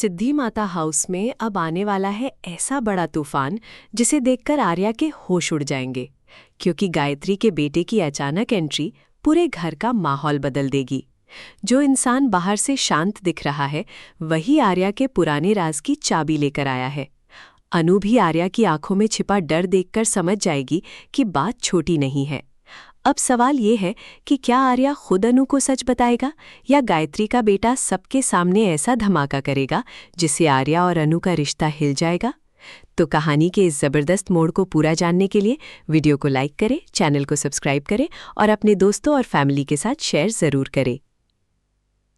सिद्धि माता हाउस में अब आने वाला है ऐसा बड़ा तूफान जिसे देखकर आर्या के होश उड़ जाएंगे, क्योंकि गायत्री के बेटे की अचानक एंट्री पूरे घर का माहौल बदल देगी। जो इंसान बाहर से शांत दिख रहा है वही आर्या के पुराने राज की चाबी लेकर आया है। अनु भी आर्या की आंखों में छिपा डर देखकर समझ जाएगी कि बात छोटी नहीं है। अब सवाल ये है कि क्या आर्या खुद अनु को सच बताएगा या गायत्री का बेटा सबके सामने ऐसा धमाका करेगा जिससे आर्या और अनु का रिश्ता हिल जाएगा। तो कहानी के इस जबरदस्त मोड़ को पूरा जानने के लिए वीडियो को लाइक करें, चैनल को सब्सक्राइब करें और अपने दोस्तों और फैमिली के साथ शेयर ज़रूर करें।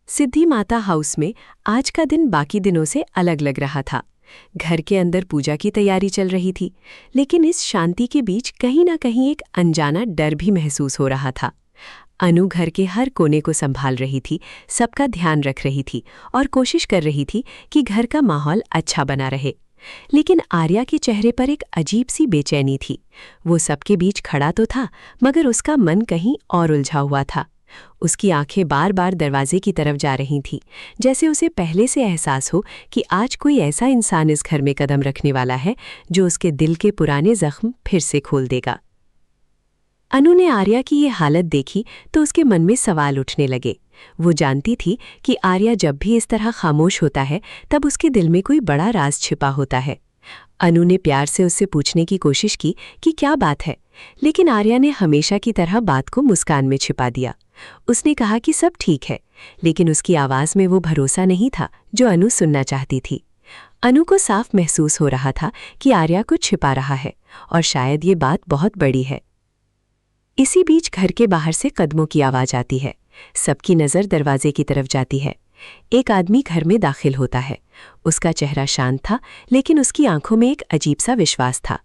सिद्धि माता हाउस में आज का दिन बाकी दिनों से अलग लग रहा था। घर के अंदर पूजा की तैयारी चल रही थी, लेकिन इस शांति के बीच कहीं ना कहीं एक अनजाना डर भी महसूस हो रहा था। अनु घर के हर कोने को संभाल रही थी, सबका ध्यान रख रही थी और कोशिश कर रही थी कि घर का माहौल अच्छा बना रहे। लेकिन आर्या के चेहरे पर एक अजीब सी बेचैनी थी। वो सबके बीच खड़ा तो था, मगर उसका मन कहीं और उलझा हुआ था। उसकी आंखें बार बार दरवाजे की तरफ जा रही थीं, जैसे उसे पहले से एहसास हो कि आज कोई ऐसा इंसान इस घर में कदम रखने वाला है जो उसके दिल के पुराने जख्म फिर से खोल देगा। अनु ने आर्या की ये हालत देखी तो उसके मन में सवाल उठने लगे। वो जानती थी कि आर्या जब भी इस तरह खामोश होता है तब उसके दिल में कोई बड़ा राज छिपा होता है। अनु ने प्यार से उससे पूछने की कोशिश की कि क्या बात है, लेकिन आर्या ने हमेशा की तरह बात को मुस्कान में छिपा दिया। उसने कहा कि सब ठीक है, लेकिन उसकी आवाज़ में वो भरोसा नहीं था जो अनु सुनना चाहती थी। अनु को साफ महसूस हो रहा था कि आर्या कुछ छिपा रहा है और शायद ये बात बहुत बड़ी है। इसी बीच घर के बाहर से कदमों की आवाज़ आती है। सबकी नज़र दरवाजे की तरफ जाती है। एक आदमी घर में दाखिल होता है। उसका चेहरा शांत था, लेकिन उसकी आंखों में एक अजीब सा विश्वास था।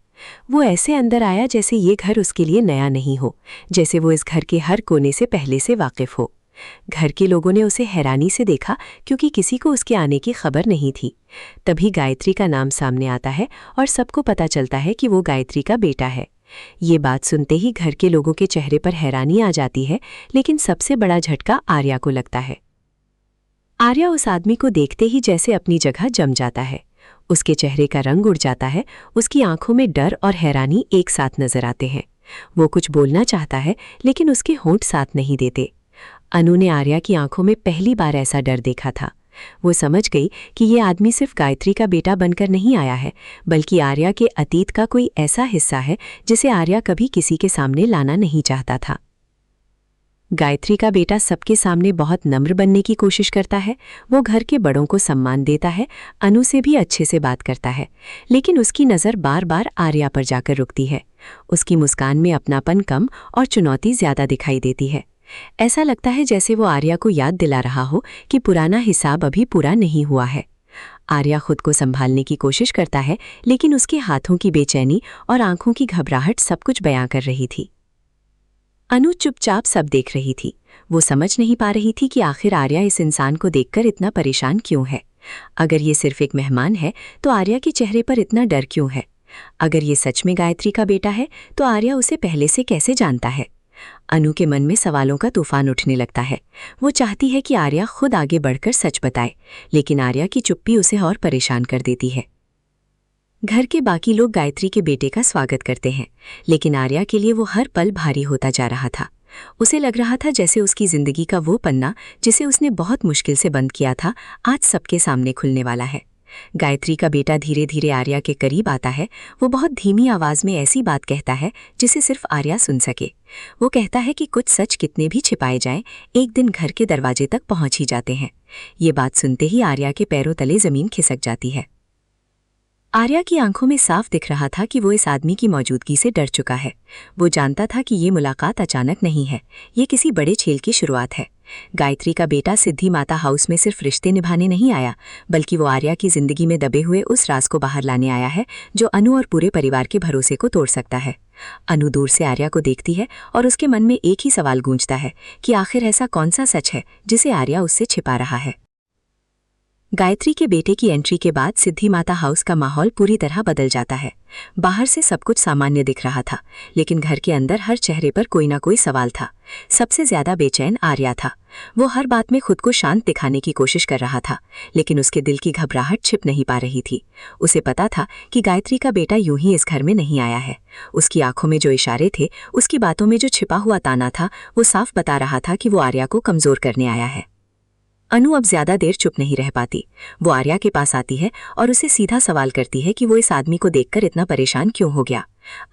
वो ऐसे अंदर आया जैसे ये घर उसके लिए नया नहीं हो, जैसे वो इस घर के हर कोने से पहले से वाकिफ हो। घर के लोगों ने उसे हैरानी से देखा, क्योंकि किसी को उसके आने की खबर नहीं थी। तभी गायत्री का नाम सामने आता है और सबको पता चलता है कि वो गायत्री का बेटा है। ये बात सुनते ही घर के लोगों के चेहरे पर हैरानी आ जाती है, लेकिन सबसे बड़ा झटका आर्या को लगता है। आर्या उस आदमी को देखते ही जैसे अपनी जगह जम जाता है। उसके चेहरे का रंग उड़ जाता है, उसकी आंखों में डर और हैरानी एक साथ नजर आते हैं। वो कुछ बोलना चाहता है, लेकिन उसके होंठ साथ नहीं देते। अनु ने आर्या की आंखों में पहली बार ऐसा डर देखा था। वो समझ गई कि ये आदमी सिर्फ गायत्री का बेटा बनकर नहीं आया है, बल्कि आर्या के अतीत का कोई ऐसा हिस्सा है जिसे आर्या कभी किसी के सामने लाना नहीं चाहता था। गायत्री का बेटा सबके सामने बहुत नम्र बनने की कोशिश करता है। वो घर के बड़ों को सम्मान देता है, अनु से भी अच्छे से बात करता है, लेकिन उसकी नज़र बार बार आर्या पर जाकर रुकती है। उसकी मुस्कान में अपनापन कम और चुनौती ज़्यादा दिखाई देती है। ऐसा लगता है जैसे वो आर्या को याद दिला रहा हो कि पुराना हिसाब अभी पूरा नहीं हुआ है। आर्या खुद को संभालने की कोशिश करता है, लेकिन उसके हाथों की बेचैनी और आंखों की घबराहट सब कुछ बयां कर रही थी। अनु चुपचाप सब देख रही थी। वो समझ नहीं पा रही थी कि आखिर आर्या इस इंसान को देखकर इतना परेशान क्यों है। अगर ये सिर्फ एक मेहमान है तो आर्या के चेहरे पर इतना डर क्यों है? अगर ये सच में गायत्री का बेटा है तो आर्या उसे पहले से कैसे जानता है? अनु के मन में सवालों का तूफान उठने लगता है। वो चाहती है कि आर्या खुद आगे बढ़कर सच बताए, लेकिन आर्या की चुप्पी उसे और परेशान कर देती है। घर के बाकी लोग गायत्री के बेटे का स्वागत करते हैं, लेकिन आर्या के लिए वो हर पल भारी होता जा रहा था। उसे लग रहा था जैसे उसकी जिंदगी का वो पन्ना जिसे उसने बहुत मुश्किल से बंद किया था, आज सबके सामने खुलने वाला है। गायत्री का बेटा धीरे धीरे आर्या के करीब आता है। वो बहुत धीमी आवाज में ऐसी बात कहता है जिसे सिर्फ आर्या सुन सके। वो कहता है कि कुछ सच कितने भी छिपाए जाएं, एक दिन घर के दरवाजे तक पहुंच ही जाते हैं। ये बात सुनते ही आर्या के पैरों तले जमीन खिसक जाती है। आर्या की आंखों में साफ दिख रहा था कि वो इस आदमी की मौजूदगी से डर चुका है। वो जानता था कि ये मुलाकात अचानक नहीं है, ये किसी बड़े खेल की शुरुआत है। गायत्री का बेटा सिद्धि माता हाउस में सिर्फ रिश्ते निभाने नहीं आया, बल्कि वो आर्या की जिंदगी में दबे हुए उस राज को बाहर लाने आया है जो अनु और पूरे परिवार के भरोसे को तोड़ सकता है। अनु दूर से आर्या को देखती है और उसके मन में एक ही सवाल गूंजता है कि आखिर ऐसा कौन सा सच है जिसे आर्या उससे छिपा रहा है। गायत्री के बेटे की एंट्री के बाद सिद्धि माता हाउस का माहौल पूरी तरह बदल जाता है। बाहर से सब कुछ सामान्य दिख रहा था, लेकिन घर के अंदर हर चेहरे पर कोई ना कोई सवाल था। सबसे ज्यादा बेचैन आर्या था। वो हर बात में खुद को शांत दिखाने की कोशिश कर रहा था, लेकिन उसके दिल की घबराहट छिप नहीं पा रही थी। उसे पता था कि गायत्री का बेटा यूं ही इस घर में नहीं आया है। उसकी आंखों में जो इशारे थे, उसकी बातों में जो छिपा हुआ ताना था, वो साफ बता रहा था कि वो आर्या को कमजोर करने आया है। अनु अब ज्यादा देर चुप नहीं रह पाती। वो आर्या के पास आती है और उसे सीधा सवाल करती है कि वो इस आदमी को देखकर इतना परेशान क्यों हो गया।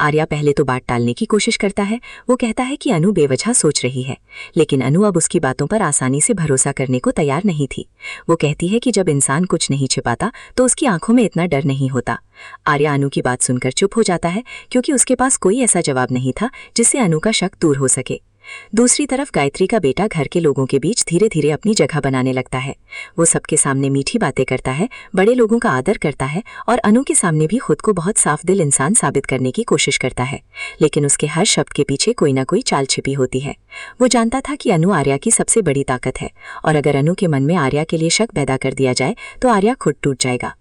आर्या पहले तो बात टालने की कोशिश करता है। वो कहता है कि अनु बेवजह सोच रही है, लेकिन अनु अब उसकी बातों पर आसानी से भरोसा करने को तैयार नहीं थी। वो कहती है कि जब इंसान कुछ नहीं छिपाता तो उसकी आंखों में इतना डर नहीं होता। आर्या अनु की बात सुनकर चुप हो जाता है, क्योंकि उसके पास कोई ऐसा जवाब नहीं था जिससे अनु का शक दूर हो सके। दूसरी तरफ गायत्री का बेटा घर के लोगों के बीच धीरे धीरे अपनी जगह बनाने लगता है। वो सबके सामने मीठी बातें करता है, बड़े लोगों का आदर करता है और अनु के सामने भी खुद को बहुत साफ दिल इंसान साबित करने की कोशिश करता है। लेकिन उसके हर शब्द के पीछे कोई ना कोई चाल छिपी होती है। वो जानता था कि अनु आर्या की सबसे बड़ी ताकत है, और अगर अनु के मन में आर्या के लिए शक पैदा कर दिया जाए तो आर्या खुद टूट जाएगा।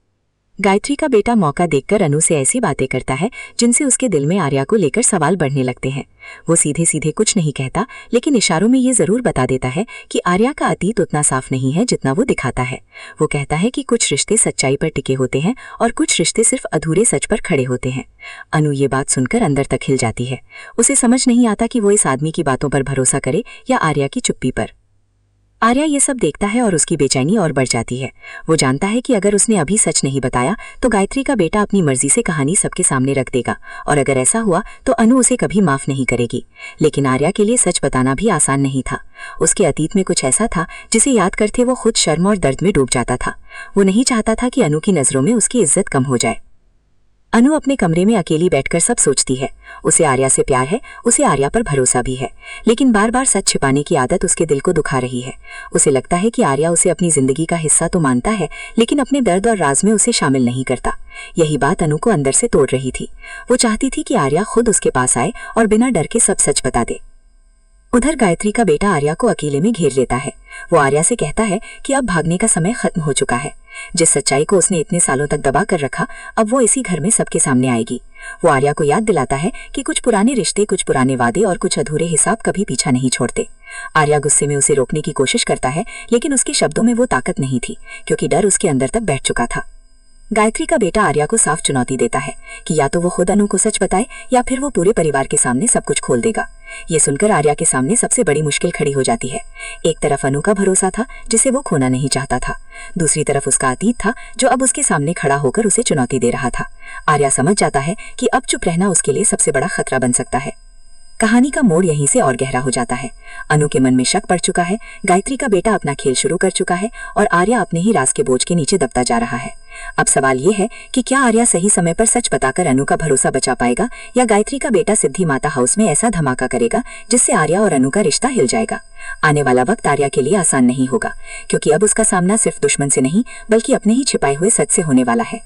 गायत्री का बेटा मौका देखकर अनु से ऐसी बातें करता है जिनसे उसके दिल में आर्या को लेकर सवाल बढ़ने लगते हैं। वो सीधे सीधे कुछ नहीं कहता, लेकिन इशारों में ये जरूर बता देता है कि आर्या का अतीत उतना साफ नहीं है जितना वो दिखाता है। वो कहता है कि कुछ रिश्ते सच्चाई पर टिके होते हैं और कुछ रिश्ते सिर्फ अधूरे सच पर खड़े होते हैं। अनु ये बात सुनकर अंदर तक हिल जाती है। उसे समझ नहीं आता कि वो इस आदमी की बातों पर भरोसा करे या आर्या की चुप्पी पर। आर्या ये सब देखता है और उसकी बेचैनी और बढ़ जाती है। वो जानता है कि अगर उसने अभी सच नहीं बताया तो गायत्री का बेटा अपनी मर्जी से कहानी सबके सामने रख देगा, और अगर ऐसा हुआ तो अनु उसे कभी माफ नहीं करेगी। लेकिन आर्या के लिए सच बताना भी आसान नहीं था। उसके अतीत में कुछ ऐसा था जिसे याद करते वो खुद शर्म और दर्द में डूब जाता था। वो नहीं चाहता था कि अनु की नजरों में उसकी इज्जत कम हो जाए। अनु अपने कमरे में अकेली बैठकर सब सोचती है। उसे आर्या से प्यार है, उसे आर्या पर भरोसा भी है, लेकिन बार बार सच छिपाने की आदत उसके दिल को दुखा रही है। उसे लगता है कि आर्या उसे अपनी जिंदगी का हिस्सा तो मानता है, लेकिन अपने दर्द और राज में उसे शामिल नहीं करता। यही बात अनु को अंदर से तोड़ रही थी। वो चाहती थी कि आर्या खुद उसके पास आए और बिना डर के सब सच बता दे। उधर गायत्री का बेटा आर्या को अकेले में घेर लेता है। वो आर्या से कहता है कि अब भागने का समय खत्म हो चुका है। जिस सच्चाई को उसने इतने सालों तक दबा कर रखा, अब वो इसी घर में सबके सामने आएगी। वो आर्या को याद दिलाता है कि कुछ पुराने रिश्ते, कुछ पुराने वादे और कुछ अधूरे हिसाब कभी पीछा नहीं छोड़ते। आर्या गुस्से में उसे रोकने की कोशिश करता है, लेकिन उसके शब्दों में वो ताकत नहीं थी, क्योंकि डर उसके अंदर तक बैठ चुका था। गायत्री का बेटा आर्या को साफ चुनौती देता है कि या तो वो खुद अनु को सच बताए या फिर वो पूरे परिवार के सामने सब कुछ खोल देगा। ये सुनकर आर्या के सामने सबसे बड़ी मुश्किल खड़ी हो जाती है। एक तरफ अनु का भरोसा था जिसे वो खोना नहीं चाहता था, दूसरी तरफ उसका अतीत था जो अब उसके सामने खड़ा होकर उसे चुनौती दे रहा था। आर्या समझ जाता है कि अब चुप रहना उसके लिए सबसे बड़ा खतरा बन सकता है। कहानी का मोड़ यहीं से और गहरा हो जाता है। अनु के मन में शक पड़ चुका है, गायत्री का बेटा अपना खेल शुरू कर चुका है और आर्या अपने ही राज के बोझ के नीचे दबता जा रहा है। अब सवाल ये है कि क्या आर्या सही समय पर सच बताकर अनु का भरोसा बचा पाएगा, या गायत्री का बेटा सिद्धि माता हाउस में ऐसा धमाका करेगा जिससे आर्या और अनु का रिश्ता हिल जाएगा। आने वाला वक्त आर्या के लिए आसान नहीं होगा, क्योंकि अब उसका सामना सिर्फ दुश्मन से नहीं बल्कि अपने ही छिपाए हुए सच से होने वाला है।